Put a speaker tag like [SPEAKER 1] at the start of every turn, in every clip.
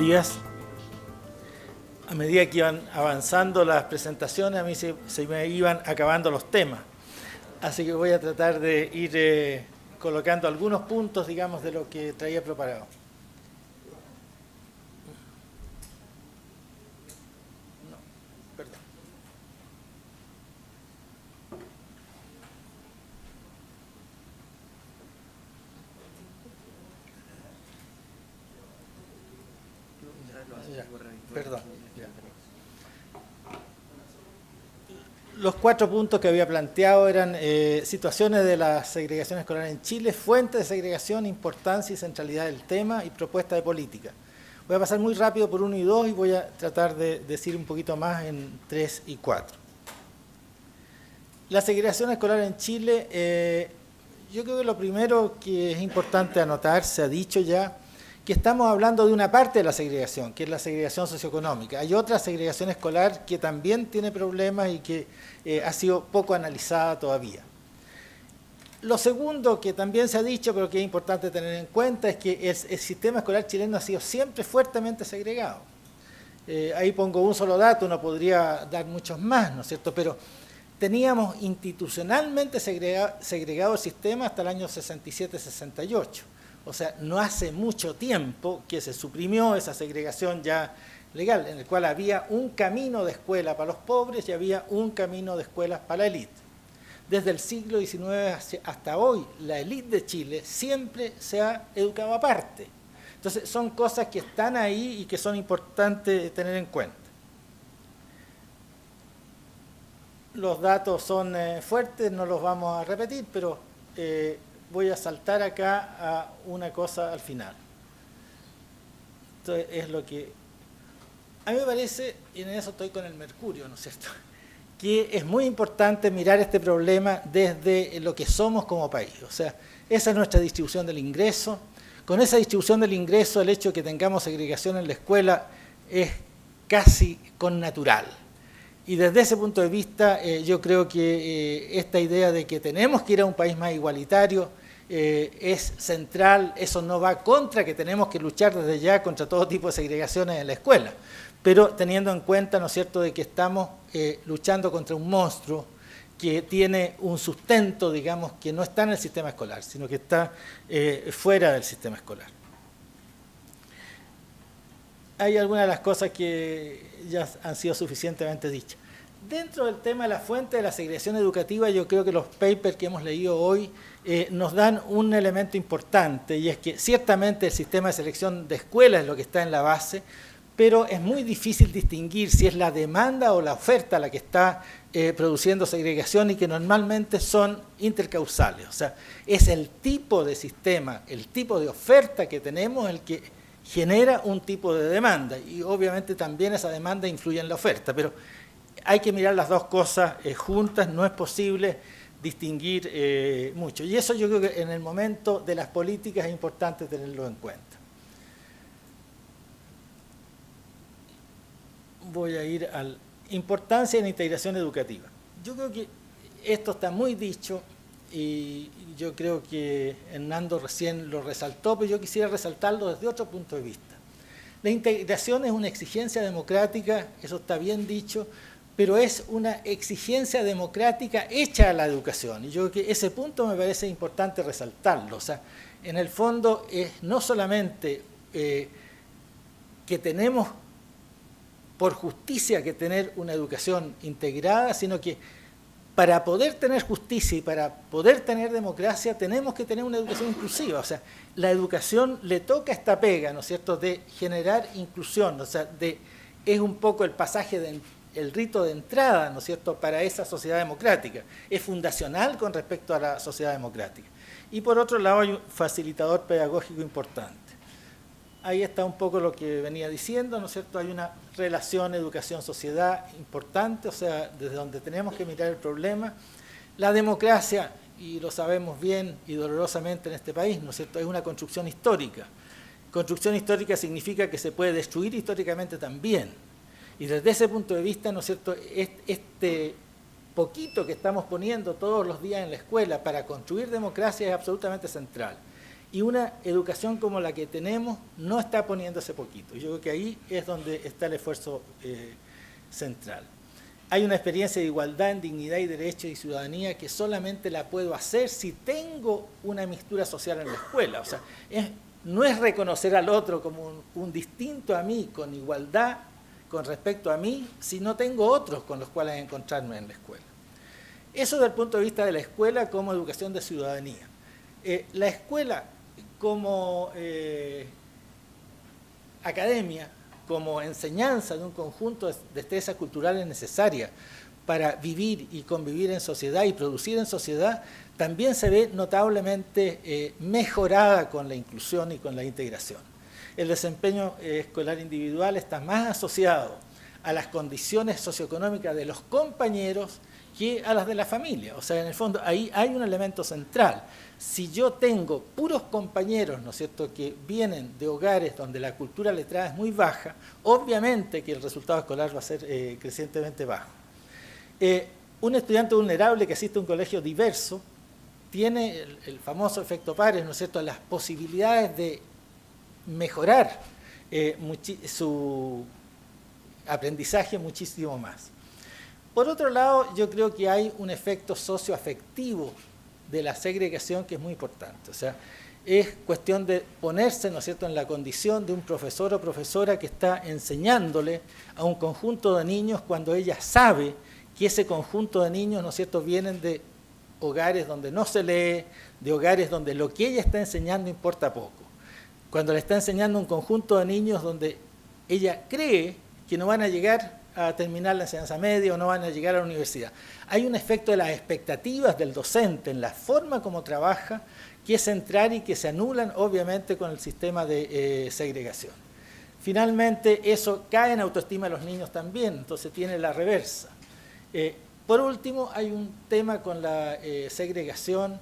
[SPEAKER 1] días. A medida que iban avanzando las presentaciones, a mí se me iban acabando los temas. Así que voy a tratar de ir colocando algunos puntos, digamos, de lo que traía preparado. No, perdón. Ya, perdón. Ya. Los 4 puntos que había planteado eran situaciones de la segregación escolar en Chile, fuentes de segregación, importancia y centralidad del tema y propuesta de política. Voy a pasar muy rápido por 1 y 2 y voy a tratar de decir un poquito más en 3 y 4. La segregación escolar en Chile, yo creo que lo primero que es importante anotar, se ha dicho ya, que estamos hablando de una parte de la segregación, que es la segregación socioeconómica. Hay otra segregación escolar que también tiene problemas y que ha sido poco analizada todavía. Lo segundo que también se ha dicho, pero que es importante tener en cuenta, es que el sistema escolar chileno ha sido siempre fuertemente segregado. Ahí pongo un solo dato, uno podría dar muchos más, ¿no es cierto?, pero teníamos institucionalmente segregado el sistema hasta el año 67-68. O sea, no hace mucho tiempo que se suprimió esa segregación ya legal, en el cual había un camino de escuela para los pobres y había un camino de escuelas para la élite. Desde el siglo XIX hasta hoy, la élite de Chile siempre se ha educado aparte. Entonces, son cosas que están ahí y que son importantes tener en cuenta. Los datos son fuertes, no los vamos a repetir, pero voy a saltar acá a una cosa al final. Entonces, es lo que a mí me parece, y en eso estoy con el mercurio, ¿no es cierto?, que es muy importante mirar este problema desde lo que somos como país. O sea, esa es nuestra distribución del ingreso. Con esa distribución del ingreso, el hecho de que tengamos segregación en la escuela es casi connatural. Y desde ese punto de vista, yo creo que esta idea de que tenemos que ir a un país más igualitario es central. Eso no va contra que tenemos que luchar desde ya contra todo tipo de segregaciones en la escuela, pero teniendo en cuenta, ¿no es cierto?, de que estamos luchando contra un monstruo que tiene un sustento, digamos, que no está en el sistema escolar, sino que está fuera del sistema escolar. Hay algunas de las cosas que ya han sido suficientemente dichas. Dentro del tema de la fuente de la segregación educativa, yo creo que los papers que hemos leído hoy nos dan un elemento importante, y es que ciertamente el sistema de selección de escuelas es lo que está en la base, pero es muy difícil distinguir si es la demanda o la oferta la que está produciendo segregación, y que normalmente son intercausales. O sea, es el tipo de sistema, el tipo de oferta que tenemos el que genera un tipo de demanda, y obviamente también esa demanda influye en la oferta, pero hay que mirar las dos cosas juntas, no es posible distinguir mucho. Y eso yo creo que en el momento de las políticas es importante tenerlo en cuenta. Voy a ir a la importancia de la integración educativa. Yo creo que esto está muy dicho y yo creo que Hernando recién lo resaltó, pero yo quisiera resaltarlo desde otro punto de vista. La integración es una exigencia democrática, eso está bien dicho, pero es una exigencia democrática hecha a la educación. Y yo creo que ese punto me parece importante resaltarlo. O sea, en el fondo es no solamente que tenemos por justicia que tener una educación integrada, sino que para poder tener justicia y para poder tener democracia tenemos que tener una educación inclusiva. O sea, la educación le toca esta pega, ¿no es cierto?, de generar inclusión. O sea, es un poco el pasaje el rito de entrada, ¿no es cierto?, para esa sociedad democrática. Es fundacional con respecto a la sociedad democrática. Y por otro lado hay un facilitador pedagógico importante. Ahí está un poco lo que venía diciendo, ¿no es cierto? Hay una relación educación-sociedad importante, o sea, desde donde tenemos que mirar el problema. La democracia, y lo sabemos bien y dolorosamente en este país, ¿no es cierto?, es una construcción histórica. Construcción histórica significa que se puede destruir históricamente también. Y desde ese punto de vista, ¿no es cierto?, este poquito que estamos poniendo todos los días en la escuela para construir democracia es absolutamente central. y una educación como la que tenemos no está poniendo ese poquito. Yo creo que ahí es donde está el esfuerzo central. Hay una experiencia de igualdad en dignidad y derecho y ciudadanía que solamente la puedo hacer si tengo una mixtura social en la escuela. O sea, no es reconocer al otro como un distinto a mí, con igualdad con respecto a mí, si no tengo otros con los cuales encontrarme en la escuela. Eso desde el punto de vista de la escuela como educación de ciudadanía. La escuela como academia, como enseñanza de un conjunto de destrezas culturales necesarias para vivir y convivir en sociedad y producir en sociedad, también se ve notablemente mejorada con la inclusión y con la integración. El desempeño escolar individual está más asociado a las condiciones socioeconómicas de los compañeros que a las de la familia. O sea, en el fondo, ahí hay un elemento central. Si yo tengo puros compañeros, ¿no es cierto?, que vienen de hogares donde la cultura letrada es muy baja, obviamente que el resultado escolar va a ser crecientemente bajo. Un estudiante vulnerable que asiste a un colegio diverso tiene el famoso efecto Pares, ¿no es cierto?, las posibilidades de mejorar su aprendizaje muchísimo más. Por otro lado, yo creo que hay un efecto socioafectivo de la segregación que es muy importante. O sea, es cuestión de ponerse, ¿no es cierto?, en la condición de un profesor o profesora que está enseñándole a un conjunto de niños cuando ella sabe que ese conjunto de niños, ¿no es cierto?, vienen de hogares donde no se lee, de hogares donde lo que ella está enseñando importa poco. Cuando le está enseñando a un conjunto de niños donde ella cree que no van a llegar a terminar la enseñanza media o no van a llegar a la universidad. Hay un efecto de las expectativas del docente en la forma como trabaja que es central y que se anulan obviamente con el sistema de segregación. Finalmente, eso cae en autoestima de los niños también, entonces tiene la reversa. Por último, hay un tema con la segregación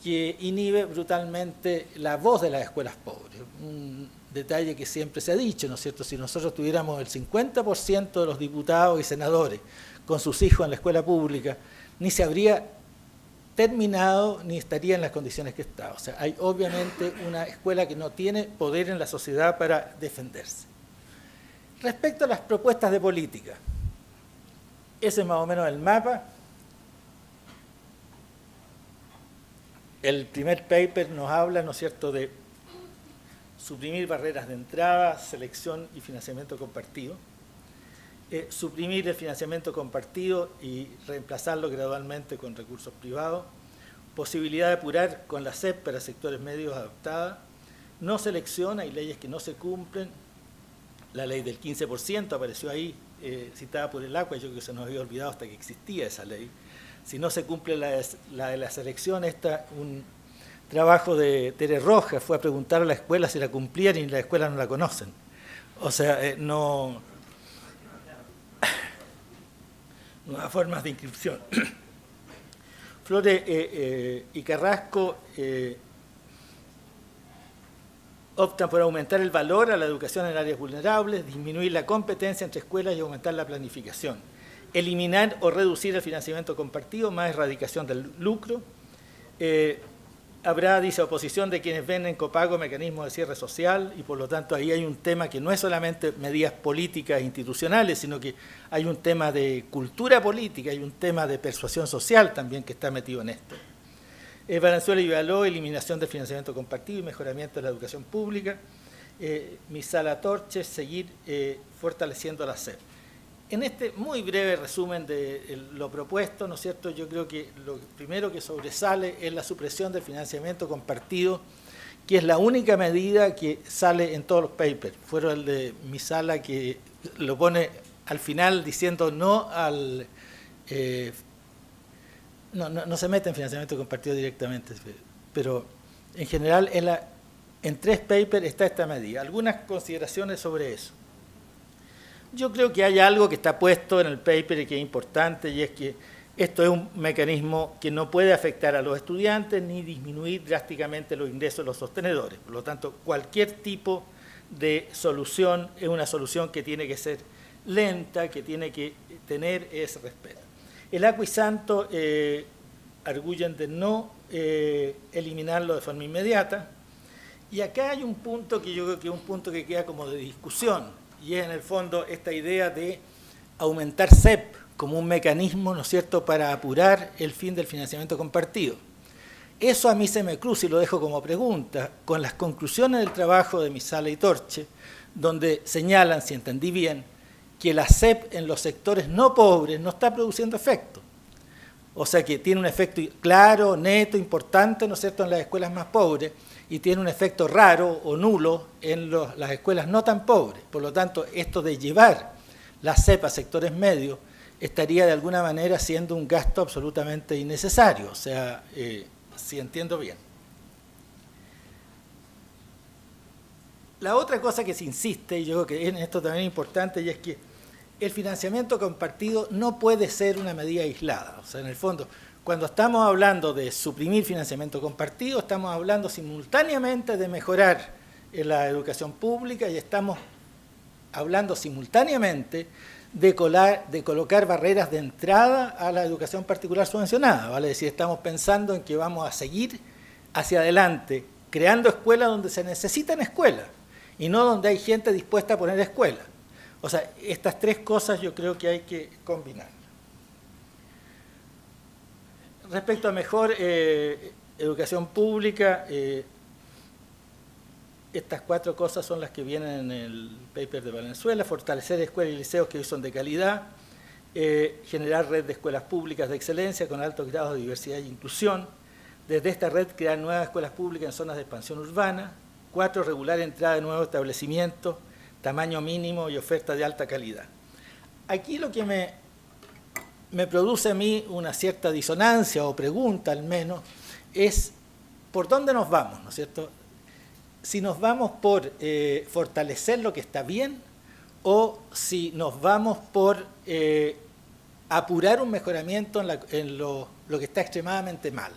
[SPEAKER 1] que inhibe brutalmente la voz de las escuelas pobres. Un detalle que siempre se ha dicho, ¿no es cierto? Si nosotros tuviéramos el 50% de los diputados y senadores con sus hijos en la escuela pública, ni se habría terminado ni estaría en las condiciones que está. O sea, hay obviamente una escuela que no tiene poder en la sociedad para defenderse. Respecto a las propuestas de política, ese es más o menos el mapa. El primer paper nos habla, ¿no es cierto?, de suprimir barreras de entrada, selección y financiamiento compartido, suprimir el financiamiento compartido y reemplazarlo gradualmente con recursos privados, posibilidad de apurar con la SEP para sectores medios adaptada, no selección, hay leyes que no se cumplen, la ley del 15% apareció ahí, citada por el ACUA, yo creo que se nos había olvidado hasta que existía esa ley. Si no se cumple la de la selección, un trabajo de Tere Rojas fue a preguntar a la escuela si la cumplían y la escuela no la conocen. O sea, no hay formas de inscripción. Flores y Carrasco optan por aumentar el valor a la educación en áreas vulnerables, disminuir la competencia entre escuelas y aumentar la planificación. Eliminar o reducir el financiamiento compartido, más erradicación del lucro. Habrá, dice, oposición de quienes ven en copago mecanismos de cierre social y por lo tanto ahí hay un tema que no es solamente medidas políticas e institucionales, sino que hay un tema de cultura política, hay un tema de persuasión social también que está metido en esto. Valenzuela y Villaló, eliminación del financiamiento compartido y mejoramiento de la educación pública. Misala Torches, seguir fortaleciendo la SEP. En este muy breve resumen de lo propuesto, ¿no es cierto?, yo creo que lo primero que sobresale es la supresión del financiamiento compartido, que es la única medida que sale en todos los papers. Fueron el de Misala que lo pone al final diciendo no al... no se mete en financiamiento compartido directamente, pero en general en 3 papers está esta medida. Algunas consideraciones sobre eso. Yo creo que hay algo que está puesto en el paper y que es importante, y es que esto es un mecanismo que no puede afectar a los estudiantes ni disminuir drásticamente los ingresos de los sostenedores. Por lo tanto, cualquier tipo de solución es una solución que tiene que ser lenta, que tiene que tener ese respeto. El ACUA y Santo arguyen de no eliminarlo de forma inmediata. Y acá hay un punto que yo creo que es un punto que queda como de discusión, y es en el fondo esta idea de aumentar CEP como un mecanismo, ¿no es cierto?, para apurar el fin del financiamiento compartido. Eso a mí se me cruza, y lo dejo como pregunta, con las conclusiones del trabajo de Misala y Torche, donde señalan, si entendí bien, que la CEP en los sectores no pobres no está produciendo efecto. O sea que tiene un efecto claro, neto, importante, ¿no es cierto?, en las escuelas más pobres, y tiene un efecto raro o nulo en las escuelas no tan pobres. Por lo tanto, esto de llevar la CEP a sectores medios estaría de alguna manera siendo un gasto absolutamente innecesario. O sea, si entiendo bien. La otra cosa que se insiste, y yo creo que en esto también es importante, y es que el financiamiento compartido no puede ser una medida aislada. O sea, en el fondo, cuando estamos hablando de suprimir financiamiento compartido, estamos hablando simultáneamente de mejorar la educación pública y estamos hablando simultáneamente de colocar barreras de entrada a la educación particular subvencionada, ¿vale? Es decir, estamos pensando en que vamos a seguir hacia adelante creando escuelas donde se necesitan escuelas y no donde hay gente dispuesta a poner escuelas. O sea, estas tres cosas yo creo que hay que combinar. Respecto a mejor educación pública, estas cuatro cosas son las que vienen en el paper de Valenzuela: fortalecer escuelas y liceos que hoy son de calidad, generar red de escuelas públicas de excelencia con altos grados de diversidad e inclusión, desde esta red crear nuevas escuelas públicas en zonas de expansión urbana, 4, regular entrada de nuevos establecimientos, tamaño mínimo y oferta de alta calidad. Aquí lo que me produce a mí una cierta disonancia o pregunta al menos es ¿por dónde nos vamos? ¿No es cierto? Si nos vamos por fortalecer lo que está bien o si nos vamos por apurar un mejoramiento en lo que está extremadamente mal.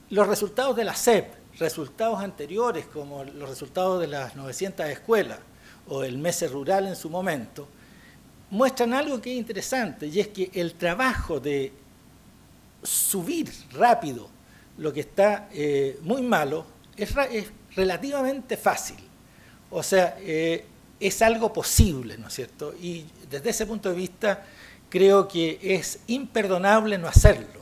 [SPEAKER 1] Los resultados de la CEP, resultados anteriores como los resultados de las 900 escuelas o el MESE rural en su momento, muestran algo que es interesante, y es que el trabajo de subir rápido lo que está muy malo es relativamente fácil. O sea, es algo posible, ¿no es cierto? Y desde ese punto de vista creo que es imperdonable no hacerlo.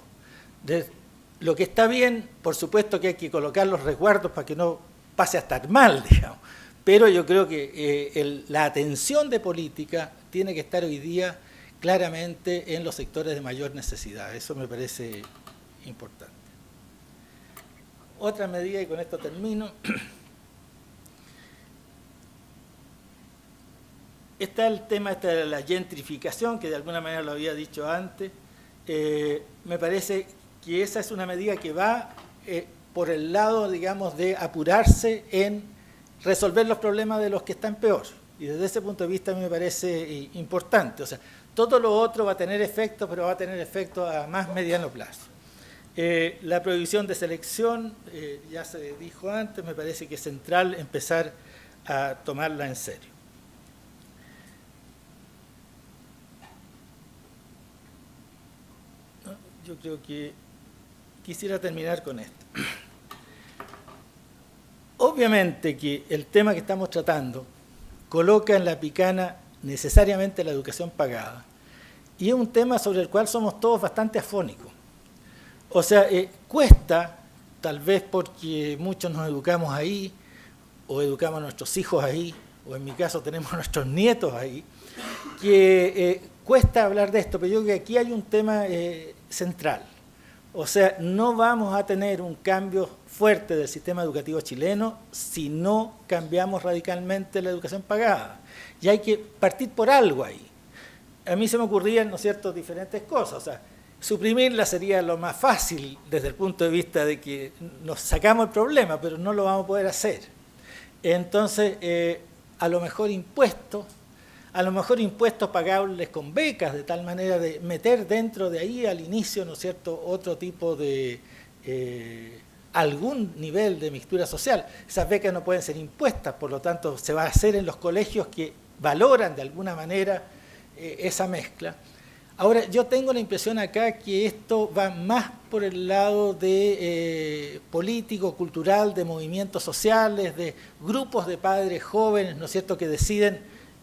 [SPEAKER 1] Lo que está bien, por supuesto que hay que colocar los resguardos para que no pase a estar mal, digamos. Pero yo creo que la atención de política tiene que estar hoy día claramente en los sectores de mayor necesidad. Eso me parece importante. Otra medida, y con esto termino, está el tema de la gentrificación, que de alguna manera lo había dicho antes. Me parece que esa es una medida que va por el lado, digamos, de apurarse en resolver los problemas de los que están peor. Y desde ese punto de vista a mí me parece importante. O sea, todo lo otro va a tener efecto, pero va a tener efecto a más mediano plazo. La prohibición de selección, ya se dijo antes, me parece que es central empezar a tomarla en serio. Yo creo que quisiera terminar con esto. Obviamente que el tema que estamos tratando coloca en la picana necesariamente la educación pagada, y es un tema sobre el cual somos todos bastante afónicos. O sea, cuesta, tal vez porque muchos nos educamos ahí, o educamos a nuestros hijos ahí, o en mi caso tenemos a nuestros nietos ahí, que cuesta hablar de esto, pero yo creo que aquí hay un tema central. O sea, no vamos a tener un cambio fuerte del sistema educativo chileno si no cambiamos radicalmente la educación pagada. Y hay que partir por algo ahí. A mí se me ocurrían, ¿no es cierto?, diferentes cosas. O sea, suprimirla sería lo más fácil desde el punto de vista de que nos sacamos el problema, pero no lo vamos a poder hacer. Entonces, a lo mejor impuestos pagables con becas, de tal manera de meter dentro de ahí al inicio, ¿no es cierto?, otro tipo de, algún nivel de mixtura social. Esas becas no pueden ser impuestas, por lo tanto se va a hacer en los colegios que valoran de alguna manera esa mezcla. Ahora, yo tengo la impresión acá que esto va más por el lado de político, cultural, de movimientos sociales, de grupos de padres jóvenes, ¿no es cierto?, que deciden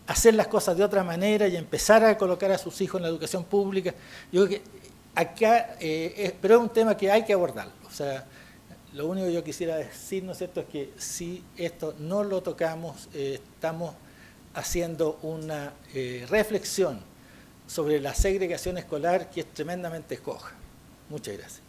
[SPEAKER 1] hacer las cosas de otra manera y empezar a colocar a sus hijos en la educación pública. Yo creo que acá, pero es un tema que hay que abordarlo. O sea, lo único que yo quisiera decir, ¿no es cierto?, es que si esto no lo tocamos, estamos haciendo una reflexión sobre la segregación escolar que es tremendamente coja. Muchas gracias.